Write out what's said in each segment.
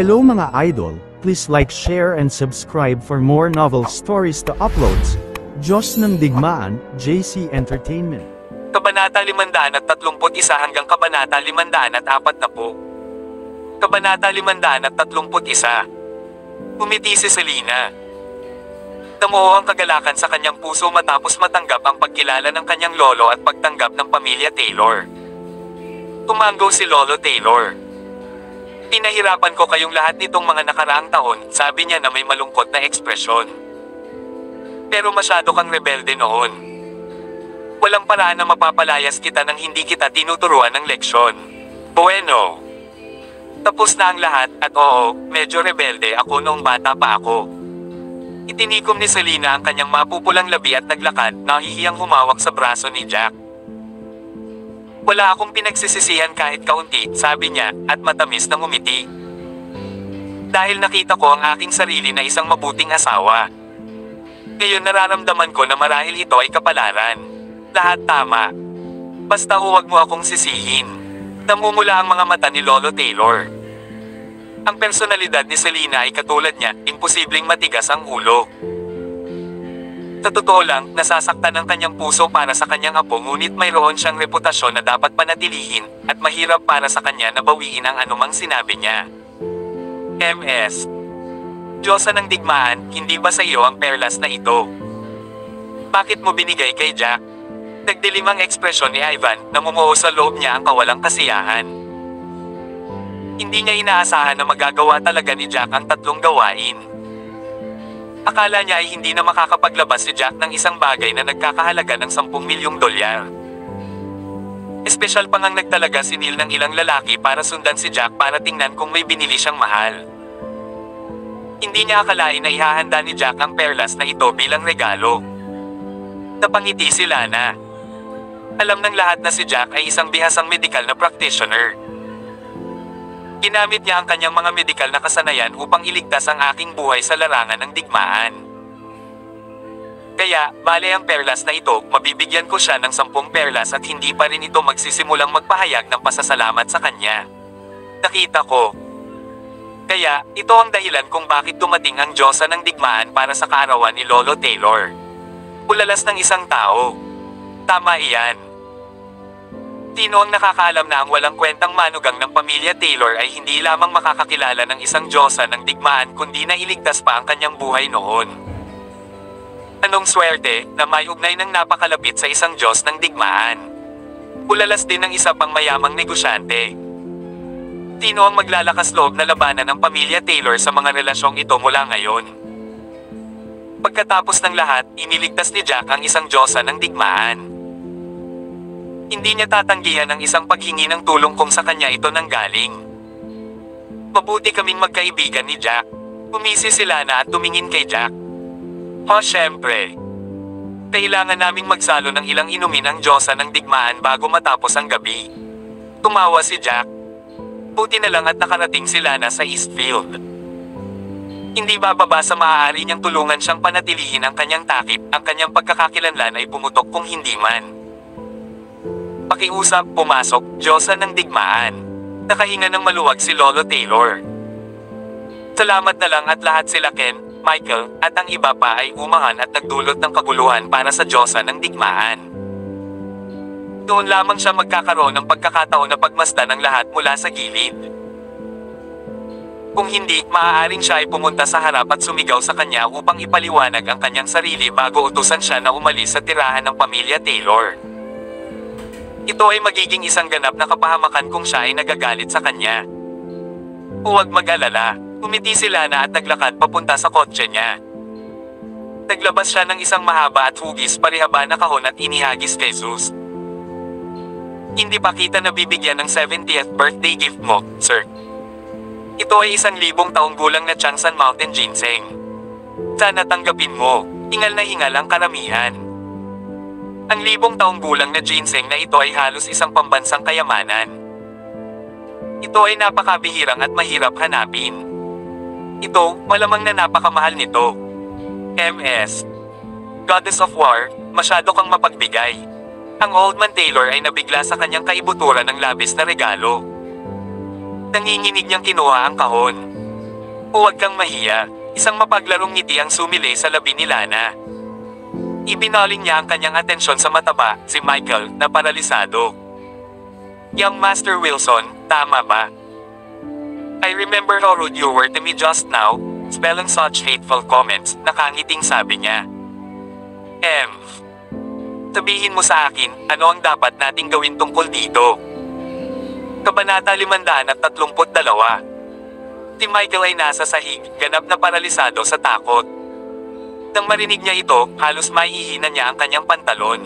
Hello mga idol, please like, share and subscribe for more novel stories to uploads. Diyos ng Digmaan, JC Entertainment. Kabanata 531 hanggang Kabanata 540. Kabanata 531. Umiti si Selena. Namuo ang kagalakan sa kanyang puso matapos matanggap ang pagkilala ng kanyang lolo at pagtanggap ng pamilya Taylor. Tumanggo si Lolo Taylor. Pinahirapan ko kayong lahat nitong mga nakaraang taon, sabi niya na may malungkot na ekspresyon. Pero masyado kang rebelde noon. Walang paraan na mapapalayas kita nang hindi kita tinuturuan ng leksyon. Bueno. Tapos na ang lahat, at oo, medyo rebelde ako noong bata pa ako. Itinikom ni Selena ang kanyang mapupulang labi at naglakad, nahihiyang humawak sa braso ni Jack. Wala akong pinagsisisihan kahit kaunti, sabi niya, at matamis na ngumiti. Dahil nakita ko ang aking sarili na isang mabuting asawa. Ngayon nararamdaman ko na marahil ito ay kapalaran. Lahat tama. Basta huwag mo akong sisihin. Namumula ang mga mata ni Lolo Taylor. Ang personalidad ni Selena ay katulad niya, imposibleng matigas ang ulo. Sa totoo lang, nasasaktan ang kanyang puso para sa kanyang apo, ngunit mayroon siyang reputasyon na dapat panatilihin, at mahirap para sa kanya na bawiin ang anumang sinabi niya. MS. Diyosa ng Digmaan, hindi ba sa iyo ang perlas na ito? Bakit mo binigay kay Jack? Nagdilim ang ekspresyon ni Ivan, namumuo sa loob niya ang kawalang kasiyahan. Hindi niya inaasahan na magagawa talaga ni Jack ang tatlong gawain. Akala niya ay hindi na makakapaglabas si Jack ng isang bagay na nagkakahalaga ng 10 milyong dolyar. Espesyal pa ngang nagtalaga si Neil ng ilang lalaki para sundan si Jack para tingnan kung may binili siyang mahal. Hindi niya akalain na ihahanda ni Jack ang perlas na ito bilang regalo. Napangiti si Lana. Alam ng lahat na si Jack ay isang bihasang medical na practitioner. Ginamit niya ang kanyang mga medikal na kasanayan upang iligtas ang aking buhay sa larangan ng digmaan. Kaya, bale ang perlas na ito, mabibigyan ko siya ng 10 perlas at hindi pa rin ito magsisimulang magpahayag ng pasasalamat sa kanya. Nakita ko. Kaya, ito ang dahilan kung bakit dumating ang Diyosa ng Digmaan para sa kaarawan ni Lolo Taylor. Ulalas ng isang tao. Tama iyan. Sino ang nakakaalam na ang walang kwentang manugang ng pamilya Taylor ay hindi lamang makakakilala ng isang Diyosa ng Digmaan kundi na iligtas pa ang kanyang buhay noon. Anong swerte na may ugnay ng napakalapit sa isang Diyos ng Digmaan. Ulalas din ng isa pang mayamang negosyante. Sino ang maglalakas loob na labanan ng pamilya Taylor sa mga relasyong ito mula ngayon? Pagkatapos ng lahat, iniligtas ni Jack ang isang Diyosa ng Digmaan. Hindi niya tatanggihan ang isang paghingi ng tulong kung sa kanya ito nanggaling. Mabuti kaming magkaibigan ni Jack. Umisi si Lana at tumingin kay Jack. Syempre. Kailangan naming magsalo ng ilang inumin ang Diyosa ng Digmaan bago matapos ang gabi. Tumawa si Jack. Buti na lang at nakarating si Lana sa Eastfield. Hindi bababa sa maaari niyang tulungan siyang panatilihin ang kanyang takip, ang kanyang pagkakakilanlan ay pumutok kung hindi man. Pakiusap, pumasok, Diyosa ng Digmaan. Nakahinga ng maluwag si Lolo Taylor. Salamat na lang at lahat sila Ken, Michael, at ang iba pa ay umangan at nagdulot ng kaguluhan para sa Diyosa ng Digmaan. Doon lamang siya magkakaroon ng pagkakataon na pagmasdan ang lahat mula sa gilid. Kung hindi, maaaring siya ay pumunta sa harap at sumigaw sa kanya upang ipaliwanag ang kanyang sarili bago utusan siya na umalis sa tirahan ng pamilya Taylor. Ito ay magiging isang ganap na kapahamakan kung siya ay nagagalit sa kanya. Huwag mag-alala, umiti si Lana at naglakad papunta sa kotse niya. Naglabas siya ng isang mahaba at hugis parihaba na kahon at inihagis kay Zeus. Hindi pa kita nabibigyan ng 70th birthday gift mo, sir. Ito ay 1,000 taong gulang na Changsan Mountain Ginseng. Sana tanggapin mo, hingal na hingal ang karamihan. Ang 1,000 taong gulang na ginseng na ito ay halos isang pambansang kayamanan. Ito ay napakabihirang at mahirap hanapin. Ito, malamang na napakamahal nito. MS. Goddess of War, masyado kang mapagbigay. Ang Old Man Taylor ay nabigla sa kanyang kaibuturan ng labis na regalo. Nanginginig niyang kinuha ang kahon. Huwag kang mahiya. Isang mapaglarong ngiti ang sumili sa labi ni Lana. Ibinaling niya ang kanyang atensyon sa mataba, si Michael, na paralisado. Young Master Wilson, tama ba? I remember how rude you were to me just now, spelling such hateful comments, nakangiting sabi niya. Sabihin mo sa akin, ano ang dapat nating gawin tungkol dito? Kabanata 532. Si Michael ay nasa sahig, ganap na paralisado sa takot. Nang marinig niya ito, halos maihina niya ang kanyang pantalon.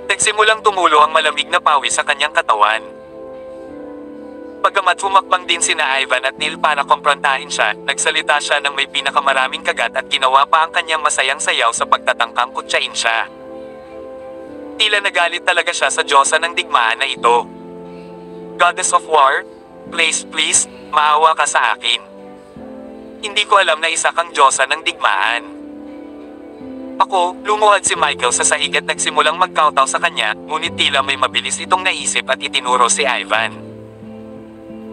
Nagsimulang tumulo ang malamig na pawis sa kanyang katawan. Bagamat humakbang din sina Ivan at Neil para komprontahin siya, nagsalita siya ng may pinakamaraming kagat at ginawa pa ang kanyang masayang sayaw sa pagtatangkang kutsain siya. Tila nagalit talaga siya sa Diyosa ng digmaan na ito. Goddess of War, please, maawa ka sa akin. Hindi ko alam na isa kang Diyosa ng digmaan. Ako, lumuhad si Michael sa sahig at nagsimulang magkawtaw sa kanya, ngunit tila may mabilis itong naisip at itinuro si Ivan.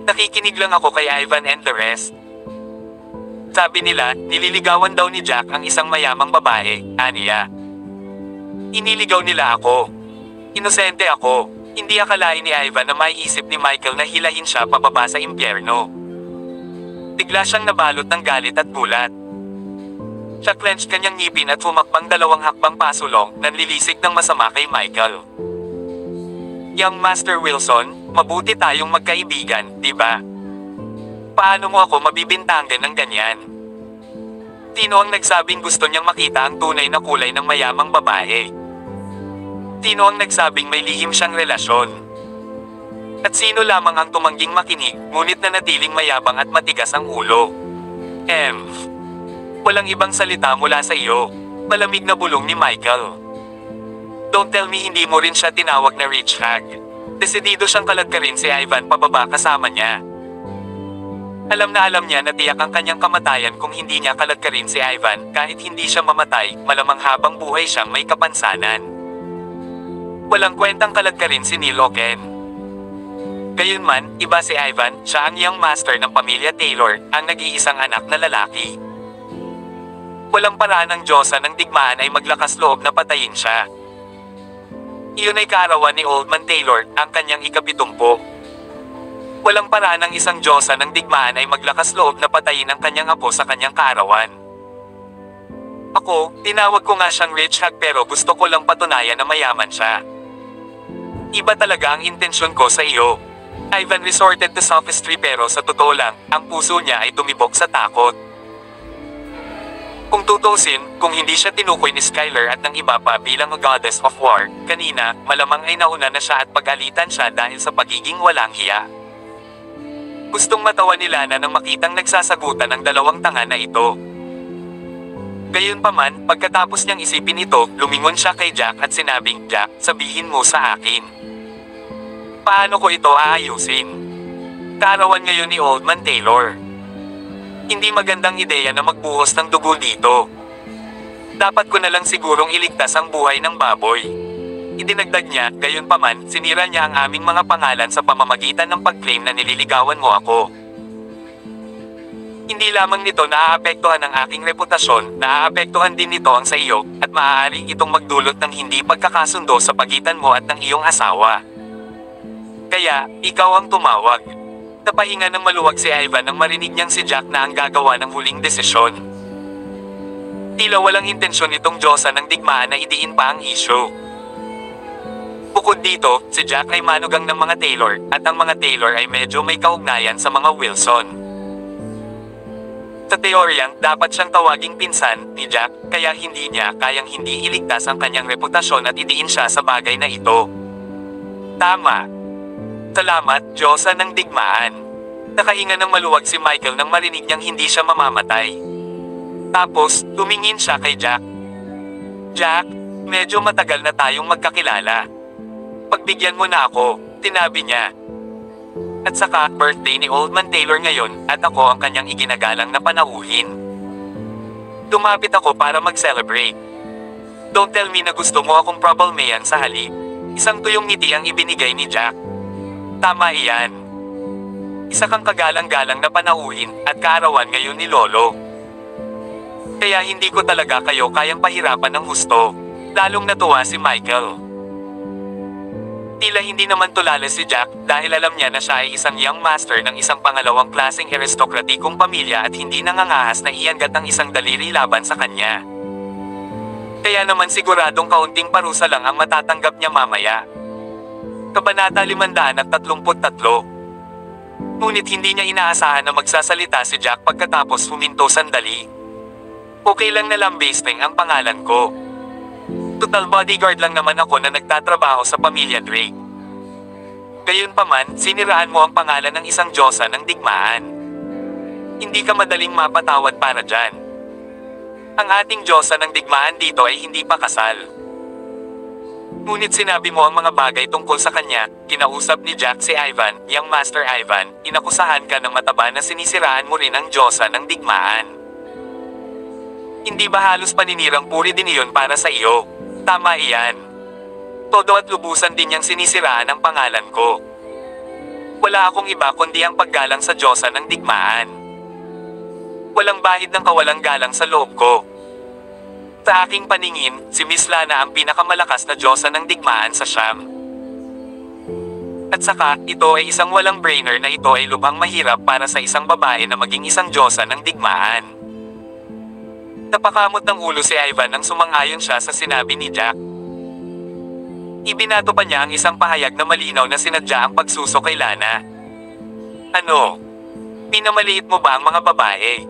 Nakikinig lang ako kay Ivan and the rest. Sabi nila, nililigawan daw ni Jack ang isang mayamang babae, Anya. Iniligaw nila ako. Inosente ako. Hindi akalain ni Ivan na maiisip ni Michael na hilahin siya pababa sa impyerno. Bigla siyang nabalot ng galit at gulat. Siya clenched kanyang ngipin at humakbang 2 hakbang pasulong, nanlilisik ng masama kay Michael. Young Master Wilson, mabuti tayong magkaibigan, di ba? Paano mo ako mabibintangan ng ganyan? Sino ang nagsabing gusto niyang makita ang tunay na kulay ng mayamang babae? Sino ang nagsabing may lihim siyang relasyon? At sino lamang ang tumangging makinig, ngunit nanatiling mayabang at matigas ang ulo? Walang ibang salita mula sa iyo. Malamig na bulong ni Michael. Don't tell me hindi mo rin siya tinawag na rich hag. Desidido siyang kalagkarin si Ivan pababa kasama niya. Alam na alam niya na tiyak ang kanyang kamatayan kung hindi niya kalagkarin si Ivan. Kahit hindi siya mamatay, malamang habang buhay siyang may kapansanan. Walang kwentang kalagkarin si Neil o Ken. Gayunman, iba si Ivan, siya ang young master ng pamilya Taylor, ang nag-iisang anak na lalaki. Walang paraan ng Diyosa ng digmaan ay maglakas loob na patayin siya. Iyon ay kaarawan ni Old Man Taylor, ang kanyang ika-70. Walang paraan ng isang Diyosa ng digmaan ay maglakas loob na patayin ang kanyang apo sa kanyang kaarawan. Ako, tinawag ko nga siyang rich hag pero gusto ko lang patunayan na mayaman siya. Iba talaga ang intensyon ko sa iyo. Ivan resorted to sophistry pero sa totoo lang, ang puso niya ay tumibok sa takot. Kung tutusin, kung hindi siya tinukoy ni Skylar at ng iba pa bilang a goddess of war, kanina, malamang ay nauna na siya at pag-alitan siya dahil sa pagiging walang hiya. Gustong matawa ni Lana nang makitang nagsasagutan ng 2 tanga na ito. Gayunpaman, pagkatapos niyang isipin ito, lumingon siya kay Jack at sinabing, Jack, sabihin mo sa akin. Paano ko ito aayusin? Kaarawan ngayon ni Old Man Taylor. Hindi magandang ideya na magbuhos ng dugo dito. Dapat ko na lang sigurong iligtas ang buhay ng baboy. Idinagdag niya, gayunpaman, sinira niya ang aming mga pangalan sa pamamagitan ng pag-claim na nililigawan mo ako. Hindi lamang nito naaapektuhan ang aking reputasyon, naaapektuhan din nito ang sa iyo, at maaaring itong magdulot ng hindi pagkakasundo sa pagitan mo at ng iyong asawa. Kaya, ikaw ang tumawag. Napahinga ng maluwag si Ivan nang marinig niyang si Jack na ang gagawa ng huling desisyon. Tila walang intensyon itong Diyosa ng digmaan na idiin pa ang issue. Bukod dito, si Jack ay manugang ng mga Taylor, at ang mga Taylor ay medyo may kaugnayan sa mga Wilson. Sa teoryang, dapat siyang tawaging pinsan ni Jack, kaya hindi niya kayang hindi iligtas ang kanyang reputasyon at idiin siya sa bagay na ito. Tama. Salamat, Diyosa ng digmaan. Nakahinga ng maluwag si Michael nang marinig niyang hindi siya mamamatay. Tapos, tumingin siya kay Jack. Jack, medyo matagal na tayong magkakilala. Pagbigyan mo na ako, tinabi niya. At saka, birthday ni Old Man Taylor ngayon, at ako ang kanyang iginagalang na panauhin. Dumapit ako para mag-celebrate. Don't tell me na gusto mo akong problemayan sa halip. Isang tuyong ngiti ang ibinigay ni Jack. Tama iyan. Isa kang kagalang-galang na panauhin at kaarawan ngayon ni Lolo. Kaya hindi ko talaga kayo kayang pahirapan ng husto. Lalong natuwa si Michael. Tila hindi naman tulala si Jack dahil alam niya na siya ay isang young master ng isang pangalawang klaseng aristokratikong pamilya at hindi nangangahas na iangat ang isang daliri laban sa kanya. Kaya naman siguradong kaunting parusa lang ang matatanggap niya mamaya. Kabanata 533. Ngunit hindi niya inaasahan na magsasalita si Jack pagkatapos huminto sandali. Okay lang na Lambisteng ang pangalan ko. Total bodyguard lang naman ako na nagtatrabaho sa pamilya Drake. Gayunpaman, siniraan mo ang pangalan ng isang diyosa ng digmaan. Hindi ka madaling mapatawad para dyan. Ang ating diyosa ng digmaan dito ay hindi pa kasal. Ngunit sinabi mo ang mga bagay tungkol sa kanya, kinausap ni Jack si Ivan, young Master Ivan, inakusahan ka ng mataba na sinisiraan mo rin ang diyosa ng digmaan. Hindi ba halos paninirang puri din iyon para sa iyo? Tama iyan. Todo at lubusan din niyang sinisiraan ang pangalan ko. Wala akong iba kundi ang paggalang sa diyosa ng digmaan. Walang bahid ng kawalang galang sa loob ko. Sa aking paningin, si Miss Lana ang pinakamalakas na diyosa ng digmaan sa Siam. At saka, ito ay isang walang brainer na ito ay lubhang mahirap para sa isang babae na maging isang diyosa ng digmaan. Napakamot ng ulo si Ivan nang sumang-ayon siya sa sinabi ni Jack. Ibinato pa niya ang isang pahayag na malinaw na sinadya ang pagsuso kay Lana. Ano? Pinamaliit mo ba ang mga babae?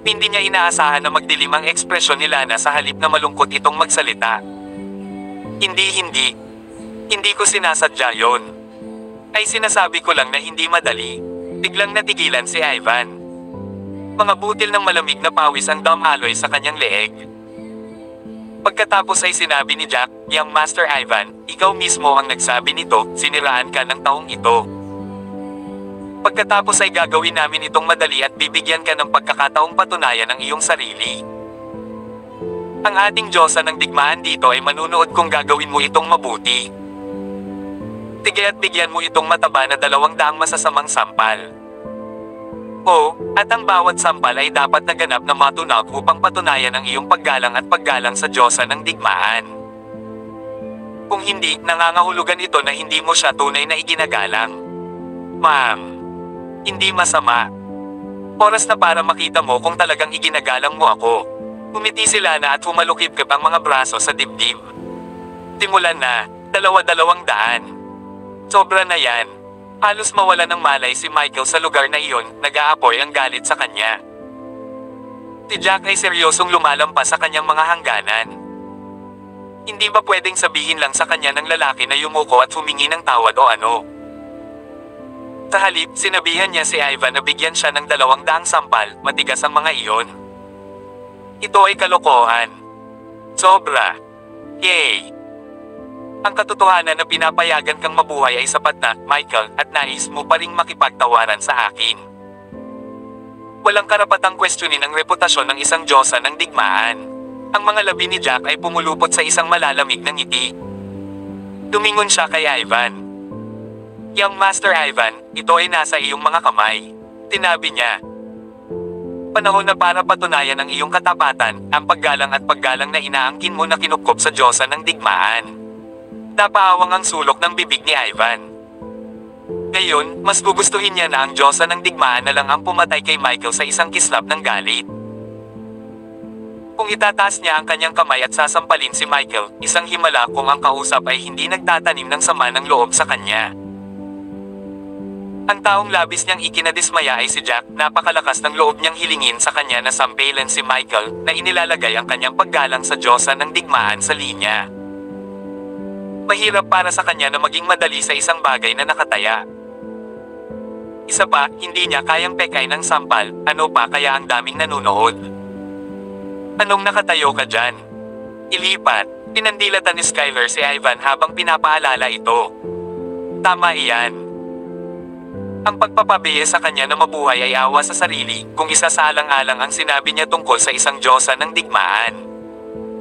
Hindi niya inaasahan na magdilim ang ekspresyon ni Lana sa halip na malungkot itong magsalita. Hindi ko sinasadya yon. Ay sinasabi ko lang na hindi madali. Biglang natigilan si Ivan. Mga butil ng malamig na pawis ang damaloy sa kanyang leeg. Pagkatapos ay sinabi ni Jack, young Master Ivan, ikaw mismo ang nagsabi nito, siniraan ka ng taong ito. Pagkatapos ay gagawin namin itong madali at bibigyan ka ng pagkakataong patunayan ang iyong sarili. Ang ating diyosa ng digmaan dito ay manunood kung gagawin mo itong mabuti. Tige at bigyan mo itong mataba na 200 masasamang sampal. At ang bawat sampal ay dapat naganap na matunag upang patunayan ang iyong paggalang at paggalang sa diyosa ng digmaan. Kung hindi, nangangahulugan ito na hindi mo siya tunay na iginagalang. Ma'am. Hindi masama. Oras na para makita mo kung talagang iginagalang mo ako. Umiti si Lana at humalukip-kip ang mga braso sa dibdib. Timulan na, 200. Sobra na yan. Halos mawala ng malay si Michael sa lugar na iyon, nag-aapoy ang galit sa kanya. Si Jack ay seryosong lumalampas sa kanyang mga hangganan. Hindi ba pwedeng sabihin lang sa kanya ng lalaki na yumuko at humingi ng tawad o ano? Sa halip, sinabihan niya si Ivan na bigyan siya ng 200 sampal, matigas ang mga iyon. Ito ay kalokohan. Sobra. Yay! Ang katotohanan na pinapayagan kang mabuhay ay sapat na, Michael, at nais mo pa ring makipagtawaran sa akin. Walang karapatang questionin ang reputasyon ng isang diyosa ng digmaan. Ang mga labi ni Jack ay pumulupot sa isang malalamig na ngiti. Tumingon siya kay Ivan. Young Master Ivan, ito ay nasa iyong mga kamay. Tinabi niya. Panahon na para patunayan ang iyong katapatan, ang paggalang at paggalang na inaangkin mo na kinupkop sa diyosa ng digmaan. Napaawang ang sulok ng bibig ni Ivan. Ngayon, mas gugustuhin niya na ang diyosa ng digmaan na lang ang pumatay kay Michael sa isang kislap ng galit. Kung itataas niya ang kanyang kamay at sasampalin si Michael, isang himala kung ang kausap ay hindi nagtatanim ng sama ng loob sa kanya. Ang taong labis niyang ikinadismaya ay si Jack, napakalakas ng loob niyang hilingin sa kanya na sampailan si Michael, na inilalagay ang kanyang paggalang sa diyosa ng digmaan sa linya. Mahirap para sa kanya na maging madali sa isang bagay na nakataya. Isa pa, hindi niya kayang pekay ng sampal, ano pa kaya ang daming nanunood. Anong nakatayo ka dyan? Ilipat, pinandilatan ni Skyler si Ivan habang pinapaalala ito. Tama iyan. Ang pagpapabiye sa kanya na mabuhay ay awa sa sarili, kung isa sa alang-alang ang sinabi niya tungkol sa isang diyosa ng digmaan.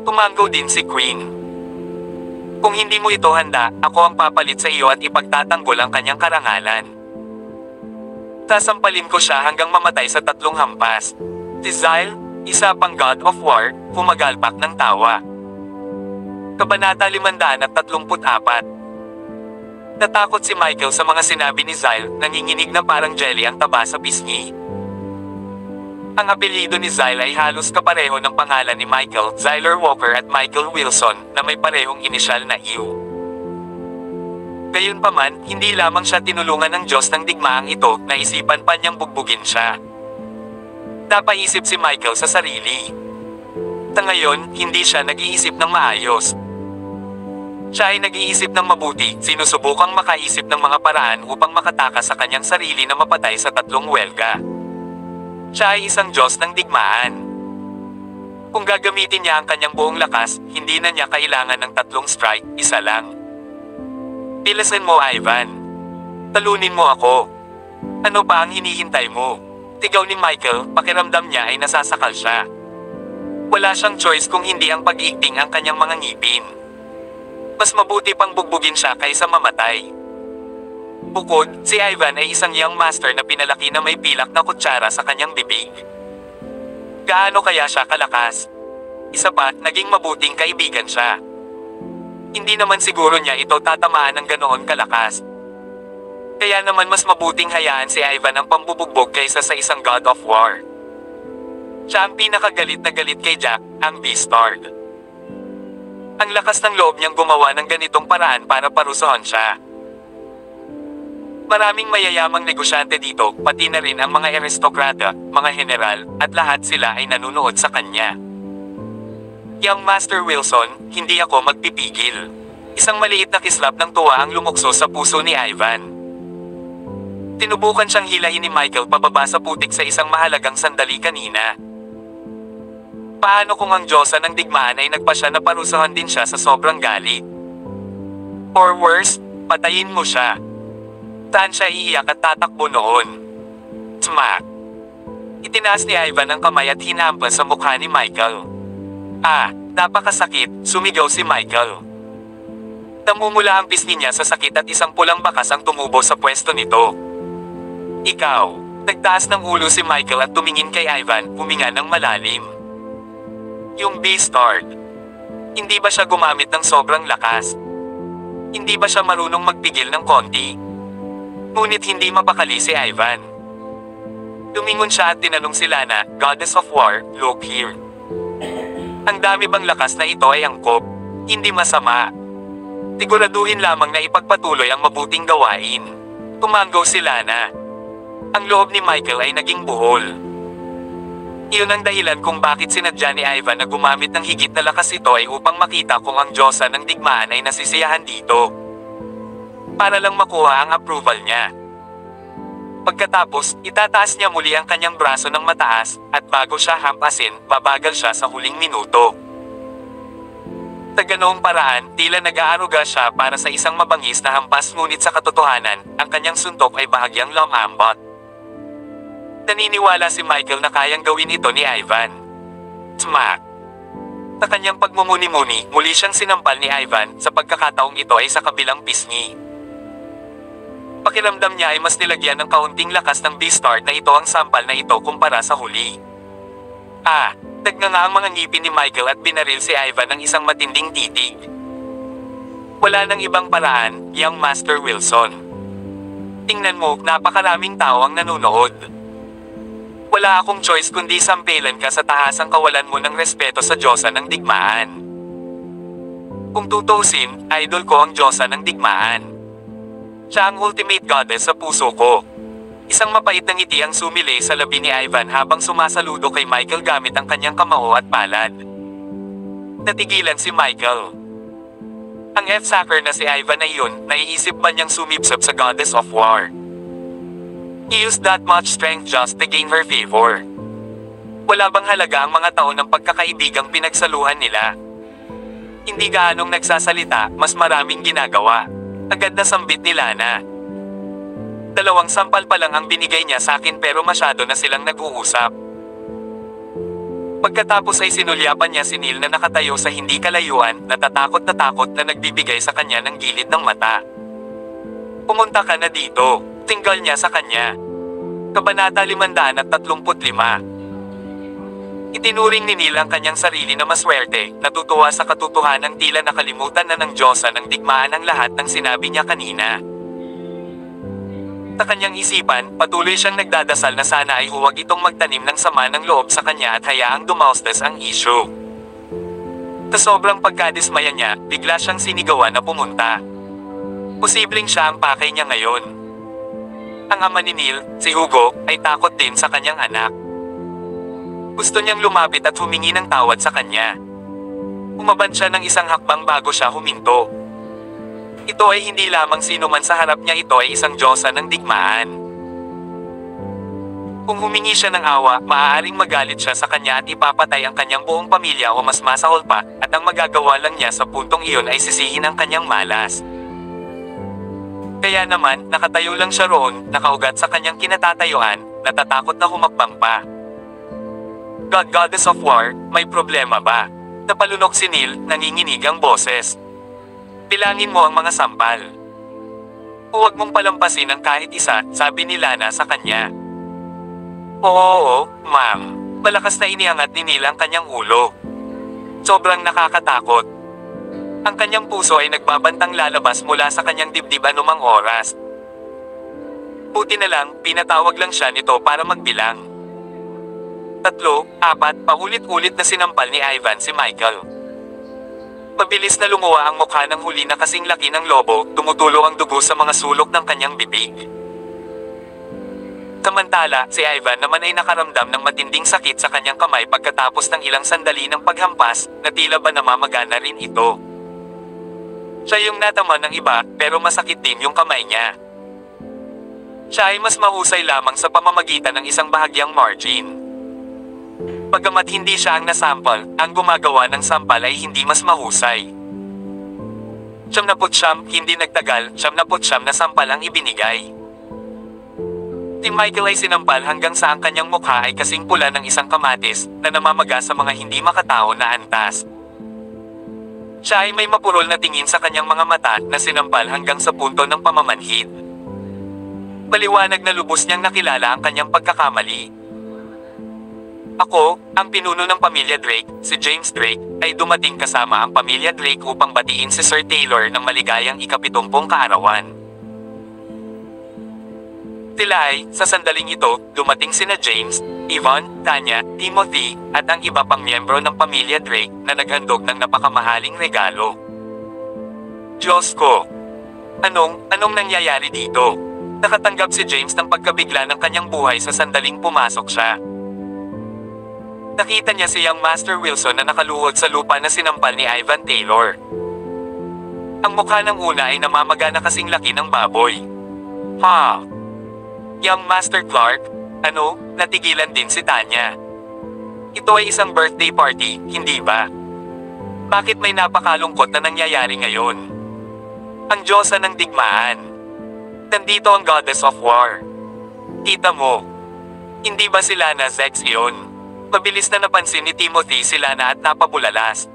Tumanggo din si Queen. Kung hindi mo ito handa, ako ang papalit sa iyo at ipagtatanggol ang kanyang karangalan. Sasampalin ko siya hanggang mamatay sa 3 hampas. Si Zyle, isa pang God of War, pumagalpak ng tawa. Kabanata 534. Natakot si Michael sa mga sinabi ni Zyle, nanginginig na parang jelly ang taba sa pisngi. Ang apelyido ni Zyle ay halos kapareho ng pangalan ni Michael, Zyler Walker at Michael Wilson, na may parehong inisyal na U. Gayunpaman, hindi lamang siya tinulungan ng Diyos ng digmaang ito, naisipan pa niyang bugbugin siya. Napaisip si Michael sa sarili. Sa ngayon, hindi siya nag-iisip ng maayos. Siya ay nag-iisip ng mabuti, sinusubukang makaisip ng mga paraan upang makatakas sa kanyang sarili na mapatay sa 3 welga. Siya ay isang Diyos ng digmaan. Kung gagamitin niya ang kanyang buong lakas, hindi na niya kailangan ng 3 strike, isa lang. Pilasan mo, Ivan. Talunin mo ako. Ano pa ang hinihintay mo? Tigaw ni Michael, pakiramdam niya ay nasasakal siya. Wala siyang choice kung hindi ang pag-iigting ang kanyang mga ngipin. Mas mabuti pang bugbugin siya kaysa mamatay. Bukod, si Ivan ay isang young master na pinalaki na may pilak na kutsara sa kanyang bibig. Gaano kaya siya kalakas? Isa pa, naging mabuting kaibigan siya. Hindi naman siguro niya ito tatamaan ng ganoon kalakas. Kaya naman mas mabuting hayaan si Ivan ang pambubugbog kaysa sa isang God of War. Siya ang pinakagalit na galit kay Jack, ang Beastard. Ang lakas ng loob niyang gumawa ng ganitong paraan para parusahan siya. Maraming mayayamang negosyante dito, pati na rin ang mga aristokrata, mga general, at lahat sila ay nanunood sa kanya. Young Master Wilson, hindi ako magpipigil. Isang maliit na kislap ng tuwa ang lumukso sa puso ni Ivan. Tinubukan siyang hilahin ni Michael pababa sa putik sa isang mahalagang sandali kanina. Paano kung ang Diyosa ng digmaan ay nagpasya na parusahan din siya sa sobrang galit? Or worse, patayin mo siya. Saan siya iiyak at tatakbo noon? Smack! Itinaas ni Ivan ang kamay at hinampas sa mukha ni Michael. Ah, napakasakit, sumigaw si Michael. Namumula ang pisngi niya sa sakit at isang pulang bakas ang tumubo sa pwesto nito. Ikaw, nagtaas ng ulo si Michael at tumingin kay Ivan, huminga ng malalim. Yung Beastard. Hindi ba siya gumamit ng sobrang lakas? Hindi ba siya marunong magpigil ng konti? Ngunit hindi mapakali si Ivan. Lumingon siya at tinanong si Lana, Goddess of War, look here. Ang dami bang lakas na ito ay angkop? Hindi masama. Siguraduhin lamang na ipagpatuloy ang mabuting gawain. Tumanggaw si Lana. Ang loob ni Michael ay naging buhol. Iyon ang dahilan kung bakit sinadya ni Ivan na gumamit ng higit na lakas ito ay upang makita kung ang Diyosa ng digmaan ay nasisiyahan dito. Para lang makuha ang approval niya. Pagkatapos, itataas niya muli ang kanyang braso ng mataas, at bago siya hampasin, babagal siya sa huling minuto. Sa ganoong paraan, tila nag-aaruga siya para sa isang mabangis na hampas, ngunit sa katotohanan, ang kanyang suntok ay bahagyang lumambot. Naniniwala si Michael na kayang gawin ito ni Ivan. Smack! Sa kanyang pagmumuni-muni, muli siyang sinampal ni Ivan, sa pagkakataong ito ay sa kabilang pisngi. Pakiramdam niya ay mas nilagyan ng kaunting lakas ng Beastard na ito ang sampal na ito kumpara sa huli. Ah, nagnganga ang mga ngipin ni Michael at binaril si Ivan ng isang matinding titig. Wala nang ibang paraan, young Master Wilson. Tingnan mo, napakaraming tao ang nanonood. Wala akong choice kundi sampelan ka sa tahasang kawalan mo ng respeto sa Diyosa ng digmaan. Kung tutuusin, idol ko ang Diyosa ng digmaan. Siya ang ultimate goddess sa puso ko. Isang mapait na ngiti ang sumili sa labi ni Ivan habang sumasaludo kay Michael gamit ang kanyang kamao at palad. Natigilan si Michael. Ang F-sucker na si Ivan na iyon, naiisip ba niyang sumipsop sa Goddess of War? He used that much strength just to gain her favor. Wala bang halaga ang mga taon ng pagkakaibigang pinagsaluhan nila? Hindi gaanong nagsasalita, mas maraming ginagawa. Agad na sambit ni Lana. 2 sampal pa lang ang binigay niya sa akin pero masyado na silang nag-uusap. Pagkatapos ay sinulyapan niya si Neil na nakatayo sa hindi kalayuan, natatakot na takot na nagbibigay sa kanya ng gilid ng mata. Pumunta ka na dito, tinggal niya sa kanya. Kabanata 535. Itinuring ni Neil ang kanyang sarili na maswerte, natutuwa sa katotohanang tila nakalimutan na ng Diyosa ng digmaan ang lahat ng sinabi niya kanina. Sa kanyang isipan, patuloy siyang nagdadasal na sana ay huwag itong magtanim ng sama ng loob sa kanya at hayaang dumaustas ang issue. Sa sobrang pagkadismaya niya, bigla siyang sinigawan na pumunta. Posibleng siya ang pakay niya ngayon. Ang ama ni Neil, si Hugo, ay takot din sa kanyang anak. Gusto niyang lumapit at humingi ng tawad sa kanya. Umaban siya ng isang hakbang bago siya huminto. Ito ay hindi lamang sino man sa harap niya, ito ay isang Diyosa ng digmaan. Kung humingi siya ng awa, maaaring magalit siya sa kanya at ipapatay ang kanyang buong pamilya o mas masahol pa, at ang magagawa lang niya sa puntong iyon ay sisihin ang kanyang malas. Kaya naman, nakatayo lang siya roon, nakaugat sa kanyang kinatatayuan, natatakot na humakbang pa. Goddess of War, may problema ba? Napalunok si Neil, nanginginig ang boses. Bilangin mo ang mga sampal. Huwag mong palampasin ang kahit isa, sabi ni Lana sa kanya. Oo, ma'am. Malakas na iniangat ni Neil ang kanyang ulo. Sobrang nakakatakot. Ang kanyang puso ay nagbabantang lalabas mula sa kanyang dibdib anumang oras. Buti na lang, pinatawag lang siya nito para magbilang. 3, 4, paulit-ulit na sinampal ni Ivan si Michael. Mabilis na lumuwa ang mukha ng huli na kasing laki ng lobo, tumutulo ang dugo sa mga sulok ng kanyang bibig. Samantala, si Ivan naman ay nakaramdam ng matinding sakit sa kanyang kamay pagkatapos ng ilang sandali ng paghampas, na tila ba namamagana rin ito. Siya yung natama ng iba, pero masakit din yung kamay niya. Siya ay mas mahusay lamang sa pamamagitan ng isang bahagyang margin. Bagamat hindi siya ang nasampal, ang gumagawa ng sampal ay hindi mas mahusay. 79, hindi nagtagal, 79 na sampal ang ibinigay. Si Michael ay sinampal hanggang sa ang kanyang mukha ay kasing pula ng isang kamatis, na namamaga sa mga hindi makatao na antas. Siya ay may mapurol na tingin sa kanyang mga mata na sinampal hanggang sa punto ng pamamanhid. Maliwanag na lubos niyang nakilala ang kanyang pagkakamali. Ako, ang pinuno ng pamilya Drake, si James Drake, ay dumating kasama ang pamilya Drake upang batiin si Sir Taylor ng maligayang ika-70 kaarawan. Sila ay, sa sandaling ito, dumating sina James, Yvonne, Tanya, Timothy, at ang iba pang miyembro ng pamilya Drake na naghandog ng napakamahaling regalo. Diyos ko! Anong nangyayari dito? Nakatanggap si James ng pagkabigla ng kanyang buhay sa sandaling pumasok siya. Nakita niya si Young Master Wilson na nakaluhod sa lupa na sinampal ni Ivan Taylor. Ang mukha ng una ay namamaga na kasing laki ng baboy. Ha? Young Master Clark? Natigilan din si Tanya. Ito ay isang birthday party, hindi ba? Bakit may napakalungkot na nangyayari ngayon? Ang Diyosa ng digmaan. Nandito ang Goddess of War. Kita mo. Hindi ba sila na Zex iyon? Mabilis na napansin ni Timothy sila na at napabulalas.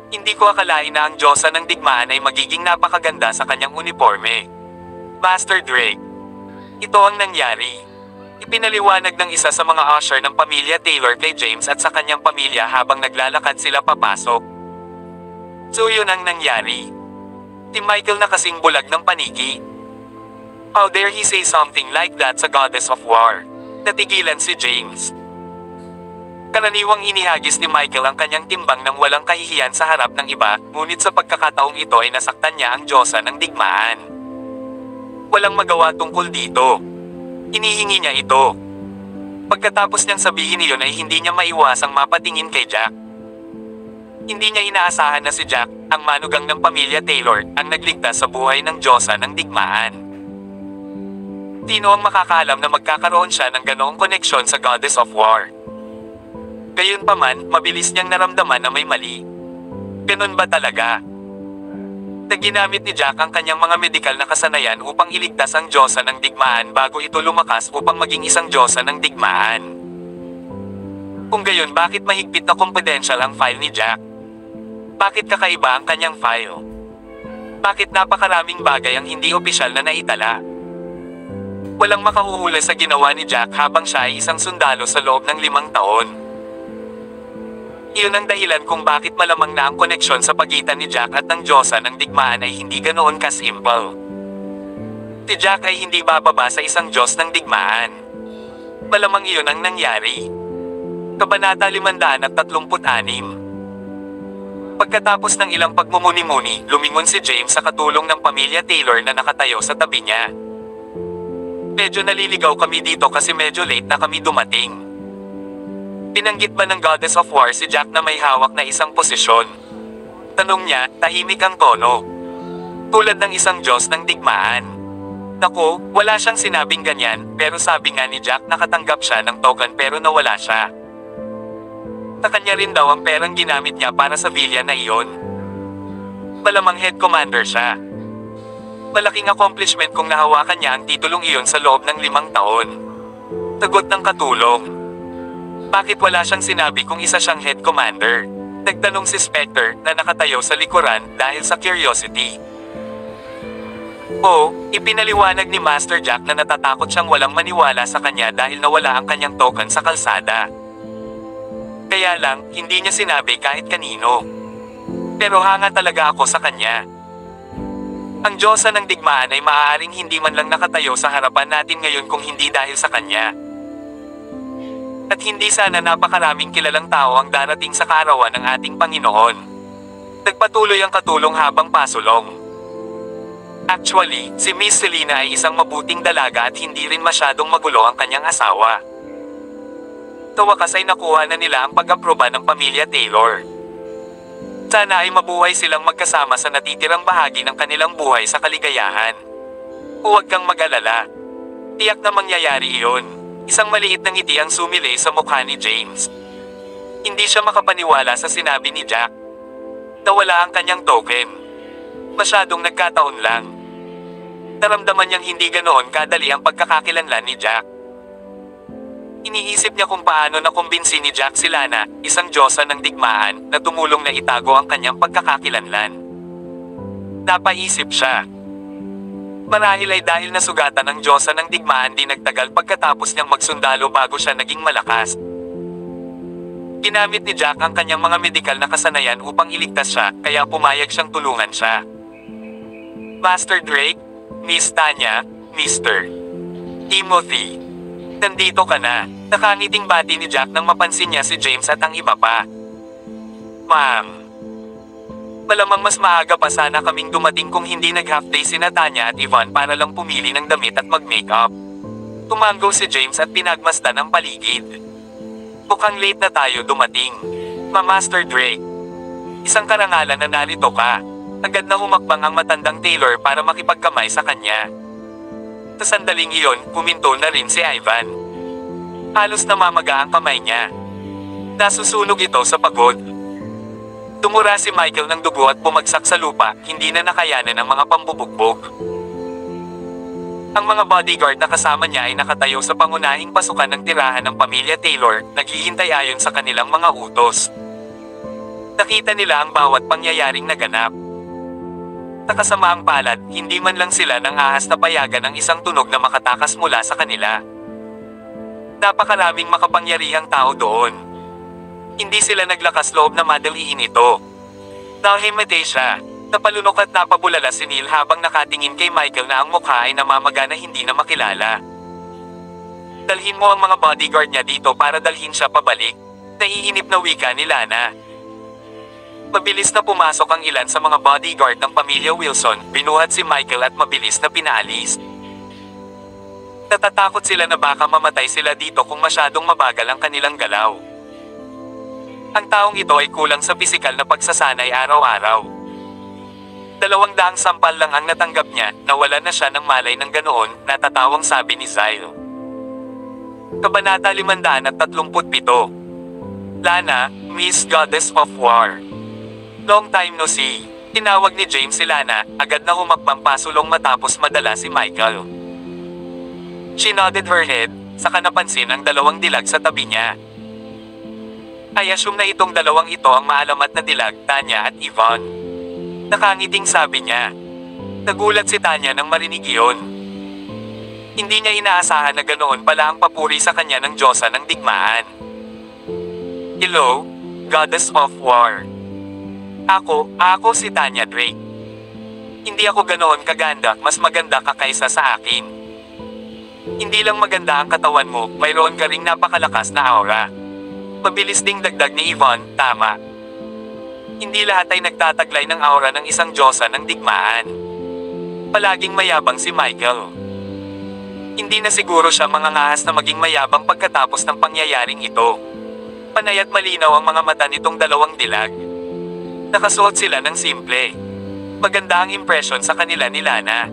Hindi ko akalain na ang Diyosa ng digmaan ay magiging napakaganda sa kanyang uniforme. Master Drake. Ito ang nangyari. Ipinaliwanag ng isa sa mga usher ng pamilya Taylor kay James at sa kanyang pamilya habang naglalakad sila papasok. So yun ang nangyari. Si Michael na kasing bulag ng paniki. How dare he say something like that sa Goddess of War? Natigilan si James. Karaniwang inihagis ni Michael ang kanyang timbang nang walang kahihiyan sa harap ng iba, ngunit sa pagkakataong ito ay nasaktan niya ang Diyosa ng digmaan. Walang magawa tungkol dito. Inihingi niya ito. Pagkatapos niyang sabihin iyon ay hindi niya maiwasang mapatingin kay Jack. Hindi niya inaasahan na si Jack, ang manugang ng pamilya Taylor, ang nagligtas sa buhay ng Diyosa ng digmaan. Sino ang makakaalam na magkakaroon siya ng ganoong koneksyon sa Goddess of War? Gayunpaman, mabilis niyang naramdaman na may mali. Ganun ba talaga? Ginamit ni Jack ang kanyang mga medikal na kasanayan upang iligtas ang Diyosa ng digmaan bago ito lumakas upang maging isang Diyosa ng digmaan. Kung gayon, bakit mahigpit na confidential ang file ni Jack? Bakit kakaiba ang kanyang file? Bakit napakaraming bagay ang hindi opisyal na naitala? Walang makahuhula sa ginawa ni Jack habang siya ay isang sundalo sa loob ng 5 taon. Iyon ang dahilan kung bakit malamang na ang koneksyon sa pagitan ni Jack at ng Diyosa ng digmaan ay hindi ganoon kasimple. Si Jack ay hindi bababa sa isang Diyos ng digmaan. Malamang iyon ang nangyari. Kabanata 536. Pagkatapos ng ilang pagmumuni-muni, lumingon si James sa katulong ng pamilya Taylor na nakatayo sa tabi niya. Medyo naliligaw kami dito kasi medyo late na kami dumating. Binanggit ba ng Goddess of War si Jack na may hawak na isang posisyon? Tanong niya, tahimik ang tono. Tulad ng isang Diyos ng digmaan. Naku, wala siyang sinabing ganyan, pero sabi nga ni Jack nakatanggap siya ng token pero nawala siya. Sa kanya rin daw ang perang ginamit niya para sa villa na iyon. Malamang head commander siya. Malaking accomplishment kung nahawakan niya ang titulong iyon sa loob ng 5 taon. Sagot ng katulong. Bakit wala siyang sinabi kung isa siyang head commander? Nagtanong si Spectre na nakatayo sa likuran dahil sa curiosity. Ipinaliwanag ni Master Jack na natatakot siyang walang maniwala sa kanya dahil nawala ang kanyang token sa kalsada. Kaya lang, hindi niya sinabi kahit kanino. Pero hanga talaga ako sa kanya. Ang Diyosa ng digmaan ay maaaring hindi man lang nakatayo sa harapan natin ngayon kung hindi dahil sa kanya. At hindi sana napakaraming kilalang tao ang darating sa kaarawan ng ating Panginoon. Nagpatuloy ang katulong habang pasulong. Actually, si Miss Selina ay isang mabuting dalaga at hindi rin masyadong magulo ang kanyang asawa. Sa wakas ay nakuha na nila ang pag-aproba ng pamilya Taylor. Sana ay mabuhay silang magkasama sa natitirang bahagi ng kanilang buhay sa kaligayahan. Huwag kang mag-alala. Tiyak na mangyayari iyon. Isang maliit na ngiti ang sumili sa mukha ni James. Hindi siya makapaniwala sa sinabi ni Jack. Nawala ang kanyang token. Masyadong nagkataon lang. Naramdaman niyang hindi ganoon kadali ang pagkakakilanlan ni Jack. Iniisip niya kung paano nakumbinsi ni Jack si Lana, isang Diyosa ng digmaan, na tumulong na itago ang kanyang pagkakakilanlan. Napaisip siya. Marahil ay dahil nasugatan ang Diyosa ng digmaan di nagtagal pagkatapos niyang magsundalo bago siya naging malakas. Ginamit ni Jack ang kanyang mga medikal na kasanayan upang iligtas siya, kaya pumayag siyang tulungan siya. Master Drake, Miss Tanya, Mr. Timothy. Nandito ka na. Nakangiting bati ni Jack nang mapansin niya si James at ang iba pa. Ma'am. Malamang mas maaga pa sana kaming dumating kung hindi nag-half day si Tanya at Yvonne para lang pumili ng damit at mag-makeup. Tumango si James at pinagmasdan ang paligid. Mukhang late na tayo dumating. Master Drake. Isang karangalan na narito ka. Agad na humakbang ang matandang Taylor para makipagkamay sa kanya. Sa sandaling iyon, puminto na rin si Ivan. Halos namamaga ang kamay niya. Nasusunog ito sa pagod. Tumura si Michael ng dugo at bumagsak sa lupa, hindi na nakayanan ang mga pambubugbog. Ang mga bodyguard na kasama niya ay nakatayo sa pangunahing pasukan ng tirahan ng pamilya Taylor, naghihintay ayon sa kanilang mga utos. Nakita nila ang bawat pangyayaring naganap. Sa kasamaang palad, hindi man lang sila nang ahas na payagan ang isang tunog na makatakas mula sa kanila. Napakaraming makapangyarihang tao doon. Hindi sila naglakas loob na madaliin ito. Nahimate siya. Napalunok at napabulala si Neil habang nakatingin kay Michael na ang mukha ay namamaga na hindi na makilala. Dalhin mo ang mga bodyguard niya dito para dalhin siya pabalik. Naiinip na wika ni Lana. Mabilis na pumasok ang ilan sa mga bodyguard ng pamilya Wilson, binuhat si Michael at mabilis na pinaalis. Natatakot sila na baka mamatay sila dito kung masyadong mabagal ang kanilang galaw. Ang taong ito ay kulang sa pisikal na pagsasanay araw-araw. 200 sampal lang ang natanggap niya, nawala na siya ng malay ng ganoon, natatawang sabi ni Zyle. Kabanata 537. Lana, Miss Goddess of War. Long time no see. Tinawag ni James si Lana, agad na humakbang pasulong matapos madala si Michael. She nodded her head, saka napansin ang 2 dilag sa tabi niya. I assume na itong 2 ito ang maalamat na dilag, Tanya at Yvonne. Nakangiting sabi niya. Nagulat si Tanya nang marinig iyon. Hindi niya inaasahan na ganoon pala ang papuri sa kanya ng Diyosa ng digmaan. Hello, Goddess of War. Ako si Tanya Drake. Hindi ako ganoon kaganda, mas maganda ka kaysa sa akin. Hindi lang maganda ang katawan mo, mayroon ka ring napakalakas na aura. Mabilis ding dagdag ni Yvonne, tama. Hindi lahat ay nagtataglay ng aura ng isang Diyosa ng digmaan. Palaging mayabang si Michael. Hindi na siguro siya mangangahas na maging mayabang pagkatapos ng pangyayaring ito. Panay at malinaw ang mga mata nitong dalawang dilag. Nakasuot sila ng simple. Maganda ang impresyon sa kanila ni Lana.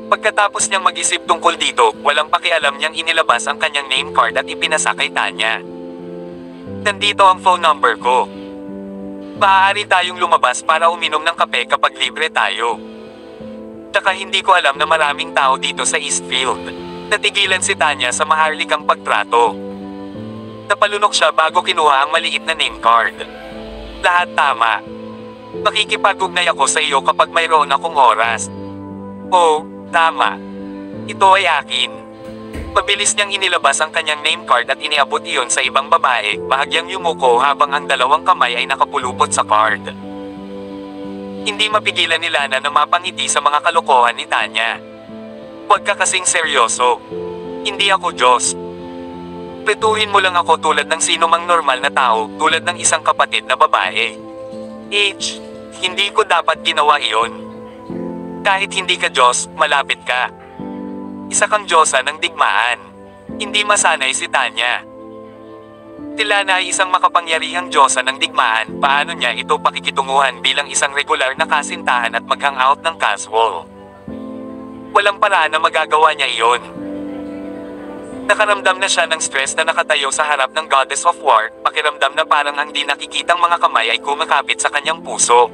Pagkatapos niyang mag-isip tungkol dito, walang pakialam niyang inilabas ang kanyang name card at ipinasa kay Tanya. Nandito ang phone number ko. Maaari tayong lumabas para uminom ng kape kapag libre tayo. Tsaka hindi ko alam na maraming tao dito sa Eastfield. Natigilan si Tanya sa maharlikang pagtrato. Napalunok siya bago kinuha ang maliit na name card. Lahat tama. Makikipag-ugnay ako sa iyo kapag mayroon akong oras. Oh, tama. Ito ay akin. Mabilis niyang inilabas ang kanyang name card at iniabot iyon sa ibang babae, bahagyang yumuko habang ang dalawang kamay ay nakapulupot sa card. Hindi mapigilan ni Lana na mapangiti sa mga kalokohan ni Tanya. Huwag ka kasing seryoso. Hindi ako Diyos. Pretuhin mo lang ako tulad ng sino mang normal na tao, tulad ng isang kapatid na babae. Hindi ko dapat ginawa iyon. Kahit hindi ka Diyos, malapit ka. Isa kang Diyosa ng digmaan. Hindi masanay si Tanya. Tila na ay isang makapangyarihang Diyosa ng digmaan, paano niya ito pakikitunguhan bilang isang regular na kasintahan at mag-hangout ng casual? Walang paraan na magagawa niya iyon. Nakaramdam na siya ng stress na nakatayo sa harap ng Goddess of War, pakiramdam na parang ang di nakikitang mga kamay ay kumakapit sa kanyang puso.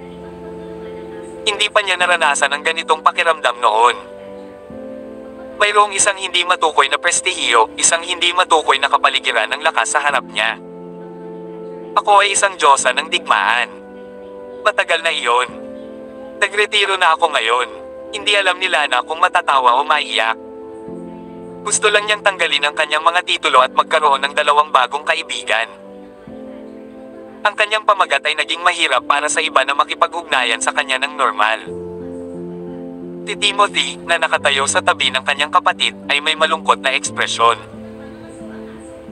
Hindi pa niya naranasan ang ganitong pakiramdam noon. Mayroong isang hindi matukoy na prestihiyo, isang hindi matukoy na kapaligiran ng lakas sa harap niya. Ako ay isang Diyosa ng digmaan. Matagal na iyon. Nagretiro na ako ngayon. Hindi alam ni Lana kung matatawa o maiyak. Gusto lang niyang tanggalin ang kanyang mga titulo at magkaroon ng dalawang bagong kaibigan. Ang kanyang pamagat ay naging mahirap para sa iba na makipag-ugnayan sa kanya ng normal. Si Timothy, na nakatayo sa tabi ng kanyang kapatid, ay may malungkot na ekspresyon.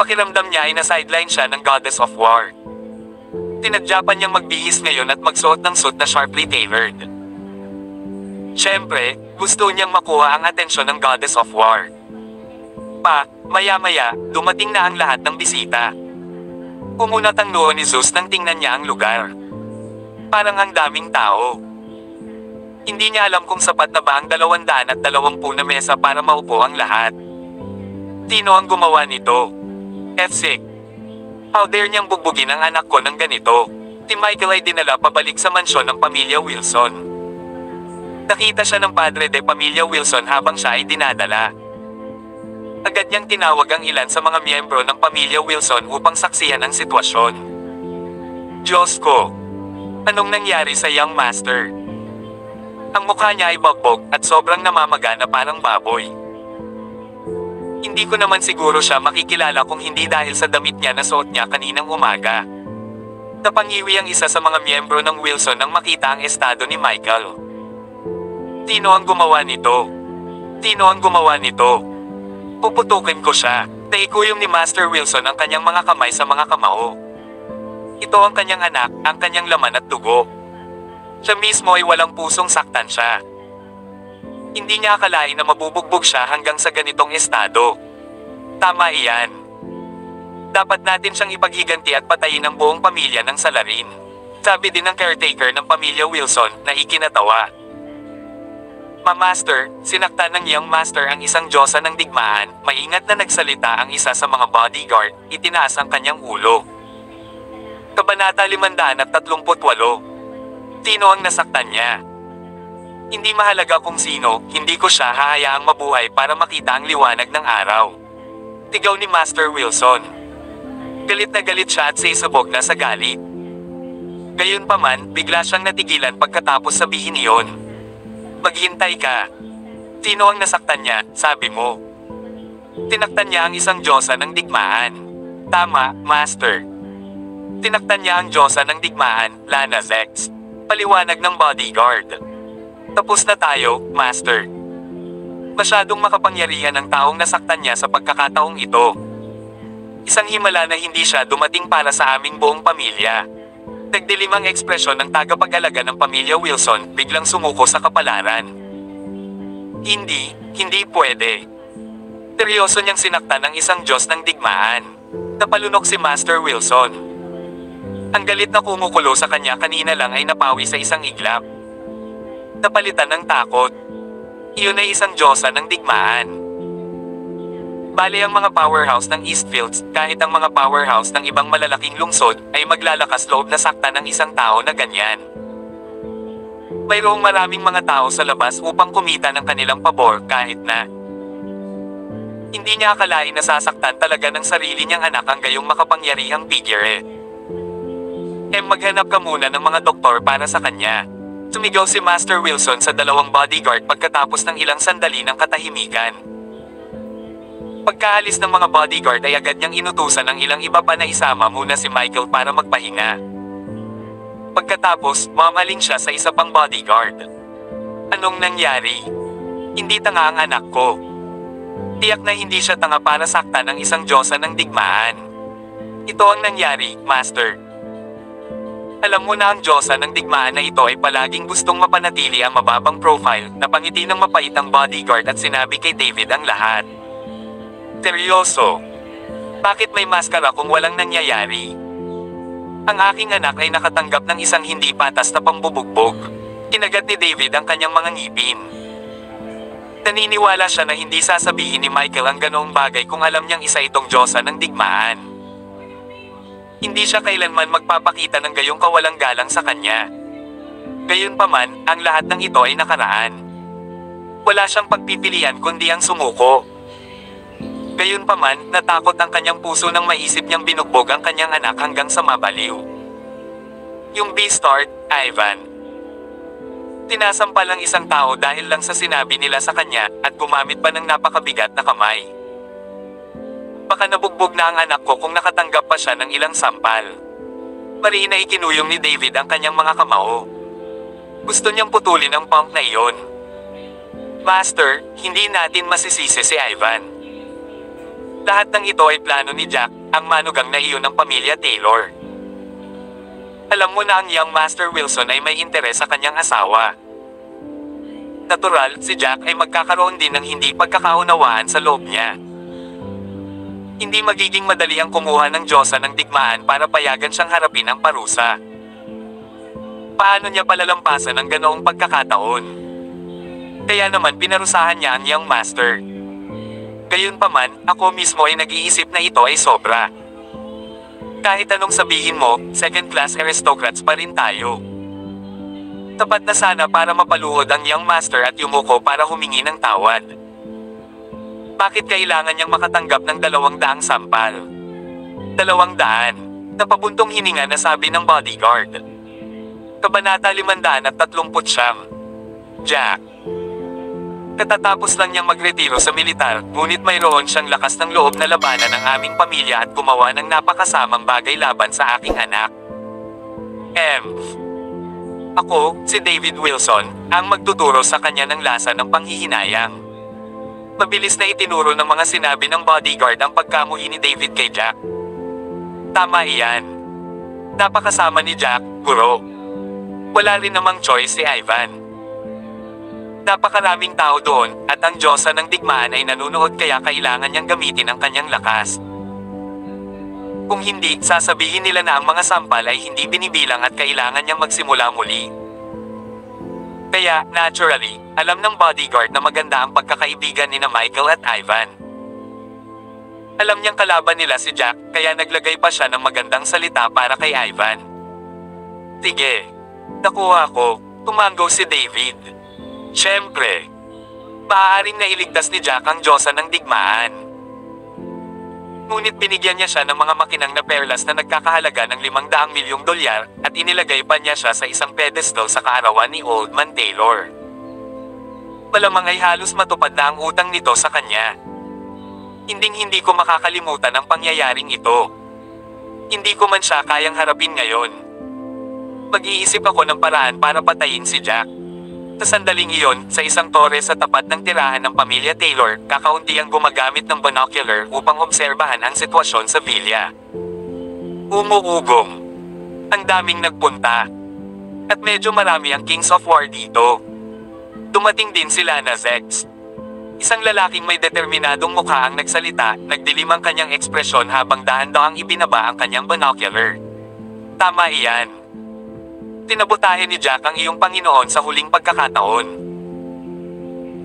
Pakiramdam niya ay na-sideline siya ng Goddess of War. Tinadya pa niyang magbihis ngayon at magsuot ng suit na sharply tailored. Siyempre, gusto niyang makuha ang atensyon ng Goddess of War. Maya-maya, dumating na ang lahat ng bisita. Umunat ang noo ni Zeus nang tingnan niya ang lugar. Parang ang daming tao. Hindi niya alam kung sapat na ba ang 220 na mesa para maupo ang lahat. Sino ang gumawa nito? F-sick. How dare niyang bugbugin ang anak ko ng ganito? Si Michael ay dinala pabalik sa mansyon ng pamilya Wilson. Nakita siya ng padre de pamilya Wilson habang siya ay dinadala. Agad niyang tinawag ang ilan sa mga miyembro ng pamilya Wilson upang saksihan ang sitwasyon. Diyos ko! Anong nangyari sa young master? Ang mukha niya ay bagbog at sobrang namamaga na parang baboy. Hindi ko naman siguro siya makikilala kung hindi dahil sa damit niya na suot niya kaninang umaga. Napangiwi ang isa sa mga miyembro ng Wilson nang makita ang estado ni Michael. Sino ang gumawa nito? Sino ang gumawa nito? Puputukin ko siya. Naikuyom ni Master Wilson ang kanyang mga kamay sa mga kamao. Ito ang kanyang anak, ang kanyang laman at dugo. Siya mismo ay walang pusong saktan siya. Hindi niya akalain na mabubugbog siya hanggang sa ganitong estado. Tama iyan. Dapat natin siyang ipaghiganti at patayin ang buong pamilya ng salarin. Sabi din ng caretaker ng pamilya Wilson na ikinatawa. Master, sinaktan ng young master ang isang Diyosa ng digmaan, maingat na nagsalita ang isa sa mga bodyguard, itinaas ang kanyang ulo. Kabanata 538. Sino ang nasaktan niya? Hindi mahalaga kung sino, hindi ko siya hahayaang mabuhay para makita ang liwanag ng araw. Tigaw ni Master Wilson. Galit na galit siya at sisabog na sa galit. Gayunpaman, bigla siyang natigilan pagkatapos sabihin iyon. Maghintay ka. Sino ang nasaktan niya, sabi mo? Tinaktan niya ang isang diyosa ng digmaan. Tama, Master. Tinaktan niya ang diyosa ng digmaan, Lana Vex. Paliwanag ng bodyguard. Tapos na tayo, Master. Masyadong makapangyarihan ang taong nasaktan niya sa pagkakataong ito. Isang himala na hindi siya dumating para sa aming buong pamilya. Nagdilim ang ekspresyon ng tagapag-alaga ng pamilya Wilson, biglang sumuko sa kapalaran. Hindi pwede. Seryoso niyang sinaktan ng isang Diyos ng digmaan. Napalunok si Master Wilson. Ang galit na kumukulo sa kanya kanina lang ay napawi sa isang iglap. Napalitan ng takot. Iyon ay isang diyosa ng digmaan. Bale ang mga powerhouse ng Eastfields, kahit ang mga powerhouse ng ibang malalaking lungsod, ay maglalakas loob na saktan ng isang tao na ganyan. Mayroong maraming mga tao sa labas upang kumita ng kanilang pabor kahit na hindi niya akalain na sasaktan talaga ng sarili niyang anak ang gayong makapangyarihang figure. Maghanap ka muna ng mga doktor para sa kanya. Sumigaw si Master Wilson sa dalawang bodyguard pagkatapos ng ilang sandali ng katahimikan. Pagkaalis ng mga bodyguard ay agad niyang inutusan ng ilang iba pa na isama muna si Michael para magpahinga. Pagkatapos, mamaling siya sa isa pang bodyguard. Anong nangyari? Hindi tanga ang anak ko. Tiyak na hindi siya tanga para saktan ng isang diyosa ng digmaan. Ito ang nangyari, Master. Alam mo na ang diyosa ng digmaan na ito ay palaging gustong mapanatili ang mababang profile, napangiti ng mapait ang bodyguard at sinabi kay David ang lahat. Seryoso? Bakit may maskara kung walang nangyayari? Ang aking anak ay nakatanggap ng isang hindi patas na pambubugbog. Kinagat ni David ang kanyang mga ngipin. Naniniwala siya na hindi sasabihin ni Michael ang ganoong bagay kung alam niyang isa itong diyosa ng digmaan. Hindi siya kailanman magpapakita ng gayong kawalang galang sa kanya. Gayunpaman, ang lahat ng ito ay nakaraan. Wala siyang pagpipilian kundi ang sumuko. Gayunpaman, natakot ang kanyang puso nang maisip niyang binugbog ang kanyang anak hanggang sa mabaliw. Yung Beastard, Ivan. Tinasampal ang isang tao dahil lang sa sinabi nila sa kanya at gumamit pa ng napakabigat na kamay. Baka nabugbog na ang anak ko kung nakatanggap pa siya ng ilang sampal. Marina ikinuyong ni David ang kanyang mga kamao. Gusto niyang putulin ang pump na iyon. Master, hindi natin masisisi si Ivan. Lahat ng ito ay plano ni Jack, ang manugang na iyon ng pamilya Taylor. Alam mo na ang young Master Wilson ay may interes sa kanyang asawa. Natural, si Jack ay magkakaroon din ng hindi pagkakaunawaan sa loob niya. Hindi magiging madali ang kumuha ng diyosa ng digmaan para payagan siyang harapin ang parusa. Paano niya palalampasan ang ganoong pagkakataon? Kaya naman pinarusahan niya ang young Master. Gayunpaman, ako mismo ay nag-iisip na ito ay sobra. Kahit anong sabihin mo, second-class aristocrats pa rin tayo. Tapat na sana para mapaluhod ang young Master at yumuko para humingi ng tawad. Bakit kailangan niyang makatanggap ng 200 sampal? 200, napabuntong hininga na sabi ng bodyguard. Kabanata 539. Jack. Katatapos lang niyang magretiro sa militar, ngunit mayroon siyang lakas ng loob na labanan ang aming pamilya at gumawa ng napakasamang bagay laban sa aking anak. Ako, si David Wilson, ang magtuturo sa kanya ng lasa ng panghihinayang. Mabilis na itinuro ng mga sinabi ng bodyguard ang pagkamuhi ni David kay Jack. Tama iyan. Napakasama ni Jack, guro. Wala rin namang choice si Ivan. Napakaraming tao doon, at ang diyosa ng digmaan ay nanunood kaya kailangan niyang gamitin ang kanyang lakas. Kung hindi, sasabihin nila na ang mga sampal ay hindi binibilang at kailangan niyang magsimula muli. Kaya, naturally, alam ng bodyguard na maganda ang pagkakaibigan nina Michael at Ivan. Alam niyang kalaban nila si Jack, kaya naglagay pa siya ng magandang salita para kay Ivan. Sige. Nakuha ko, tumango si David. Siyempre, maaaring nailigtas ni Jack ang diyosa ng digmaan. Ngunit binigyan niya siya ng mga makinang na perlas na nagkakahalaga ng $500 milyong at inilagay pa niya siya sa isang pedestal sa kaarawan ni Old Man Taylor. Malamang ay halos matupad na ang utang nito sa kanya. Hinding-hindi ko makakalimutan ang pangyayaring ito. Hindi ko man siya kayang harapin ngayon. Mag-iisip ako ng paraan para patayin si Jack. Sa sandaling iyon, sa isang tore sa tapat ng tirahan ng pamilya Taylor, kakaunti ang gumagamit ng binocular upang obserbahan ang sitwasyon sa villa. Umuugong. Ang daming nagpunta. At medyo marami ang Kings of War dito. Dumating din sila na Zex. Isang lalaking may determinadong mukha ang nagsalita, nagdilim ang kanyang ekspresyon habang dahan-dahang ibinaba ang kanyang binocular. Tama iyan. Tinabutahe ni Jack ang iyong Panginoon sa huling pagkakataon.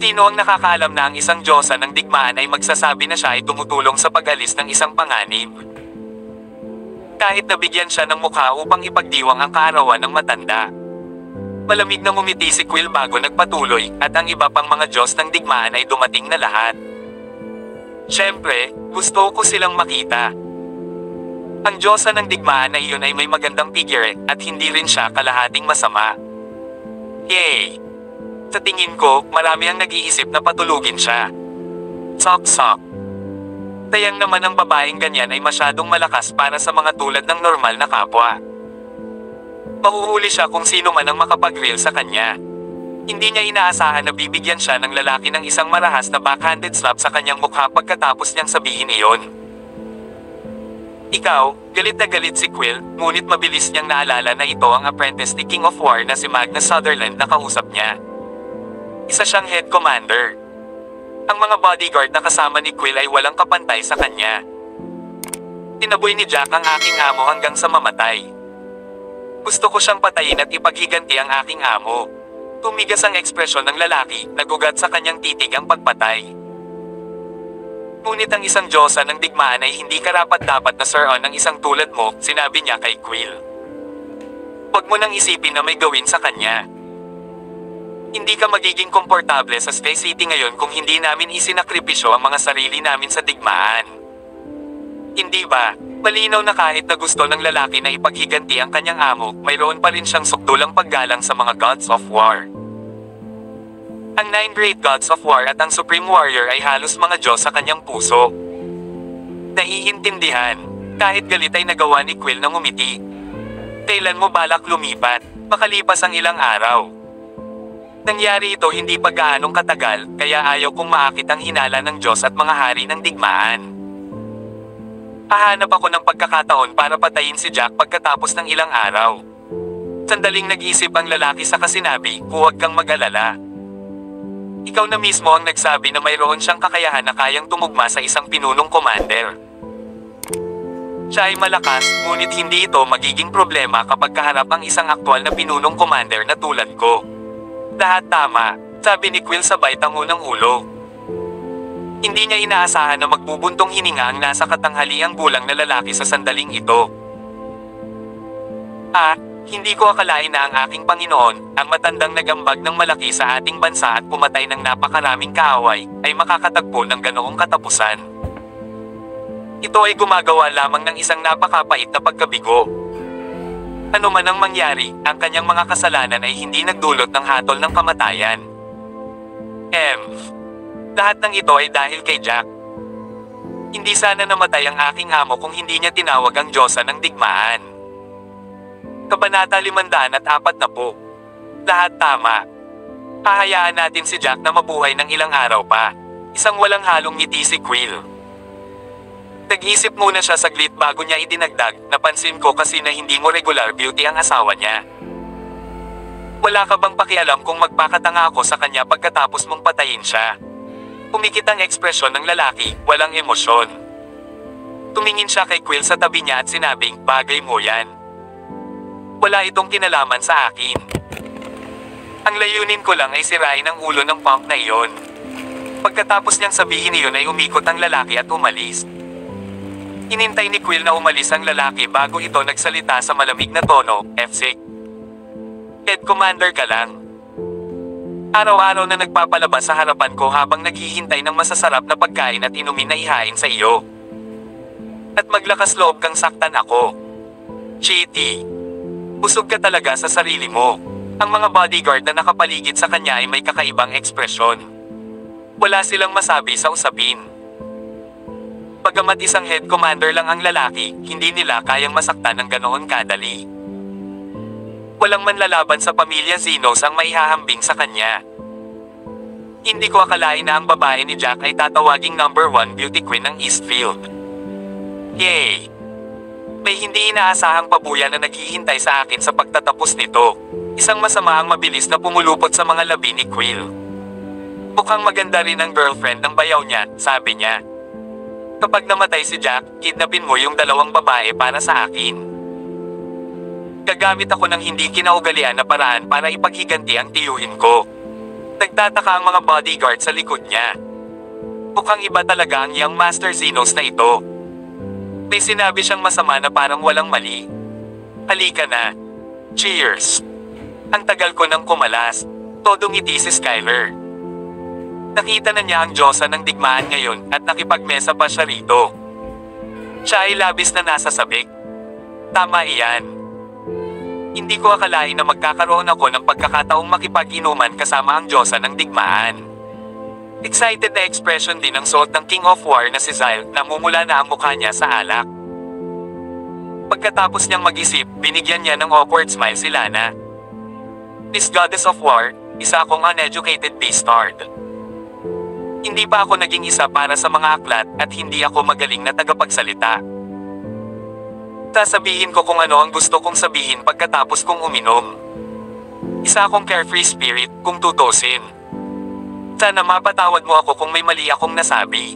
Sino ang nakakaalam na ang isang Diyosa ng digmaan ay magsasabi na siya ay tumutulong sa pag-alis ng isang panganib? Kahit nabigyan siya ng mukha upang ipagdiwang ang kaarawan ng matanda. Malamig na ngumiti si Quill bago nagpatuloy, at ang iba pang mga Diyos ng digmaan ay dumating na lahat. Siyempre, gusto ko silang makita. Ang Diyosa ng digmaan na iyon ay may magandang figure at hindi rin siya kalahating masama. Yay! Sa tingin ko, marami ang nag-iisip na patulugin siya. Sok-sok. Tayang naman ang babaeng ganyan ay masyadong malakas para sa mga tulad ng normal na kapwa. Mahuhuli siya kung sino man ang makapag-reel sa kanya. Hindi niya inaasahan na bibigyan siya ng lalaki ng isang marahas na backhanded slap sa kanyang mukha pagkatapos niyang sabihin iyon. Ikaw, galit na galit si Quill, ngunit mabilis niyang naalala na ito ang apprentice ni King of War na si Magnus Sutherland na kausap niya. Isa siyang head commander. Ang mga bodyguard na kasama ni Quill ay walang kapantay sa kanya. Tinaboy ni Jack ang aking amo hanggang sa mamatay. Gusto ko siyang patayin at ipaghiganti ang aking amo. Tumigas ang ekspresyon ng lalaki, nagugat sa kanyang titig ang pagpatay. Ngunit ang isang Diyosa ng digmaan ay hindi karapat-dapat na sir ng isang tulad mo, sinabi niya kay Quill. Huwag mo nang isipin na may gawin sa kanya. Hindi ka magiging komportable sa Space City ngayon kung hindi namin isinakripisyo ang mga sarili namin sa digmaan. Hindi ba? Malinaw na kahit na gusto ng lalaki na ipaghiganti ang kanyang amo, mayroon pa rin siyang sukdulang paggalang sa mga Gods of War. Ang 9 Great Gods of War at ang Supreme Warrior ay halos mga Diyos sa kanyang puso. Naiintindihan. Kahit galit ay nagawa ni Quill na ngumiti. Kailan mo balak lumipat? Makalipas ang ilang araw. Nangyari ito hindi pa gaanong katagal, kaya ayaw kong maakit ang hinala ng Diyos at mga hari ng digmaan. Hahanap ako ng pagkakataon para patayin si Jack pagkatapos ng ilang araw. Sandaling nag-isip ang lalaki sa kasinabi, huwag kang mag-alala. Ikaw na mismo ang nagsabi na mayroon siyang kakayahan na kayang tumugma sa isang pinunong commander. Siya ay malakas, ngunit hindi ito magiging problema kapag kaharap ang isang aktwal na pinunong commander na tulad ko. Lahat tama, sabi ni Quill sabay tango ng ulo. Hindi niya inaasahan na magbubuntong hininga ang nasa katanghaliang gulang na lalaki sa sandaling ito. Hindi ko akalain na ang aking Panginoon, ang matandang nagambag ng malaki sa ating bansa at pumatay ng napakaraming kaaway, ay makakatagpo ng ganoong katapusan. Ito ay gumagawa lamang ng isang napakapait na pagkabigo. Ano man ang mangyari, ang kanyang mga kasalanan ay hindi nagdulot ng hatol ng kamatayan. Lahat ng ito ay dahil kay Jack. Hindi sana namatay ang aking amo kung hindi niya tinawag ang Diyosa ng digmaan. Kabanata 540. Lahat tama. Hahayaan natin si Jack na mabuhay ng ilang araw pa. Isang walang halong ngiti si Quill. Nag-isip muna siya saglit bago niya idinagdag, napansin ko kasi na hindi mo regular beauty ang asawa niya. Wala ka bang pakialam kung magpakatanga ako sa kanya pagkatapos mong patayin siya? Pumikit ang ekspresyon ng lalaki, walang emosyon. Tumingin siya kay Quill sa tabi niya at sinabing, bagay mo yan. Wala itong kinalaman sa akin. Ang layunin ko lang ay sirain ang ulo ng punk na iyon. Pagkatapos niyang sabihin iyon ay umikot ang lalaki at umalis. Inintay ni Quill na umalis ang lalaki bago ito nagsalita sa malamig na tono, F6. Head Commander ka lang. Araw-araw na nagpapalabas sa harapan ko habang naghihintay ng masasarap na pagkain at inumin na ihain sa iyo. At maglakas loob kang saktan ako. Chitty. Busog ka talaga sa sarili mo. Ang mga bodyguard na nakapaligid sa kanya ay may kakaibang ekspresyon. Wala silang masabi sa usapin. Bagamat isang head commander lang ang lalaki, hindi nila kayang masaktan ng ganoon kadali. Walang manlalaban sa pamilya Zenos ang maihahambing sa kanya. Hindi ko akalain na ang babae ni Jack ay tatawaging number 1 beauty queen ng Eastfield. Yay! May hindi inaasahang pabuya na naghihintay sa akin sa pagtatapos nito. Isang masama ang mabilis na pumulupot sa mga labi ni Quill. Mukhang maganda rin ang girlfriend ng bayaw niya, sabi niya. Kapag namatay si Jack, kidnapin mo yung 2 babae para sa akin. Gagamit ako ng hindi kinaugalian na paraan para ipaghiganti ang tiyuhin ko. Nagtataka ang mga bodyguard sa likod niya. Mukhang iba talaga ang young Master Zenos na ito. May sinabi siyang masama na parang walang mali. Halika na. Cheers! Ang tagal ko nang kumalas. Todong ngiti si Skyler. Nakita na niya ang Diyosa ng digmaan ngayon at nakipagmesa pa siya rito. Siya ay labis na nasa sabik. Tama iyan. Hindi ko akalain na magkakaroon ako ng pagkakataong makipag-inuman kasama ang Diyosa ng digmaan. Excited na expression din ang suot ng King of War na si Zyle, namumula na ang mukha niya sa alak. Pagkatapos niyang mag-isip, binigyan niya ng awkward smile si Lana. Miss Goddess of War, isa akong uneducated bastard. Hindi pa ako naging isa para sa mga aklat at hindi ako magaling na tagapagsalita. Sasabihin ko kung ano ang gusto kong sabihin pagkatapos kong uminom. Isa akong carefree spirit kung tutusin. Sana mapatawad mo ako kung may mali akong nasabi.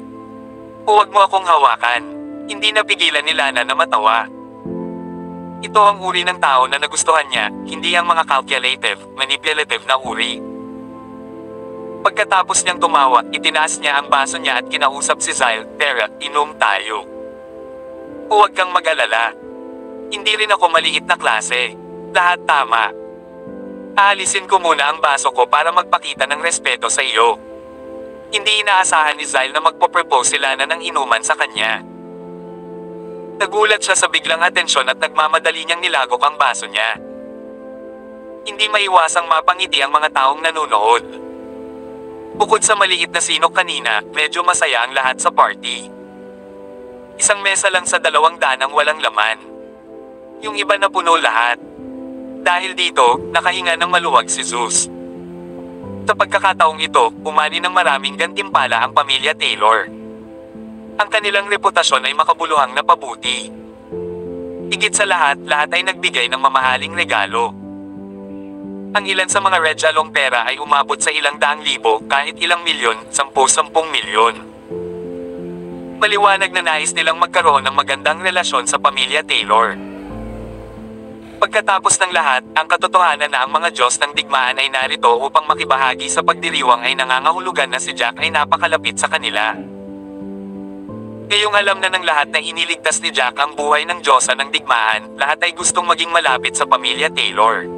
Huwag mo akong hawakan. Hindi napigilan ni Lana na matawa. Ito ang uri ng tao na nagustuhan niya, hindi ang mga calculative, manipulative na uri. Pagkatapos niyang tumawa, itinaas niya ang baso niya at kinausap si Zyle, Tara, inom tayo. Huwag kang mag-alala. Hindi rin ako maliit na klase. Lahat tama. Aalisin ko muna ang baso ko para magpakita ng respeto sa iyo. Hindi inaasahan ni Zyle na magpo-propose sila na ng inuman sa kanya. Nagulat siya sa biglang atensyon at nagmamadali niyang nilagok ang baso niya. Hindi maiwasang mapangiti ang mga taong nanonood. Bukod sa maliit na sinok kanina, medyo masaya ang lahat sa party. Isang mesa lang sa 200 ang walang laman. Yung iba na puno lahat. Dahil dito, nakahinga ng maluwag si Zeus. Sa pagkakataong ito, umani ng maraming gantimpala ang pamilya Taylor. Ang kanilang reputasyon ay makabuluhang napabuti. Higit sa lahat ay nagbigay ng mamahaling regalo. Ang ilan sa mga regalong pera ay umabot sa ilang daang libo, kahit ilang milyon, 10 milyon. Maliwanag na nais nilang magkaroon ng magandang relasyon sa pamilya Taylor. Pagkatapos ng lahat, ang katotohanan na ang mga Diyos ng digmaan ay narito upang makibahagi sa pagdiriwang ay nangangahulugan na si Jack ay napakalapit sa kanila. Ngayong alam na ng lahat na iniligtas ni Jack ang buhay ng Diyosa ng digmaan, lahat ay gustong maging malapit sa pamilya Taylor.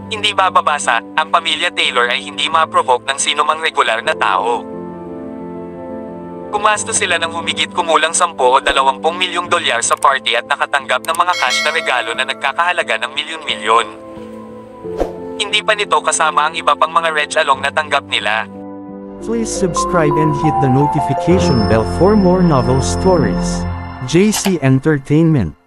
Hindi bababasa, ang pamilya Taylor ay hindi ma-provoke ng sinumang regular na tao. Gumastos sila ng humigit kumulang 10 o 20 milyong dolyar sa party at nakatanggap ng mga cash na regalo na nagkakahalaga ng milyon-milyon. Hindi pa nito kasama ang iba pang mga regalong natanggap nila. Please subscribe and hit the notification bell for more novel stories. JC Entertainment.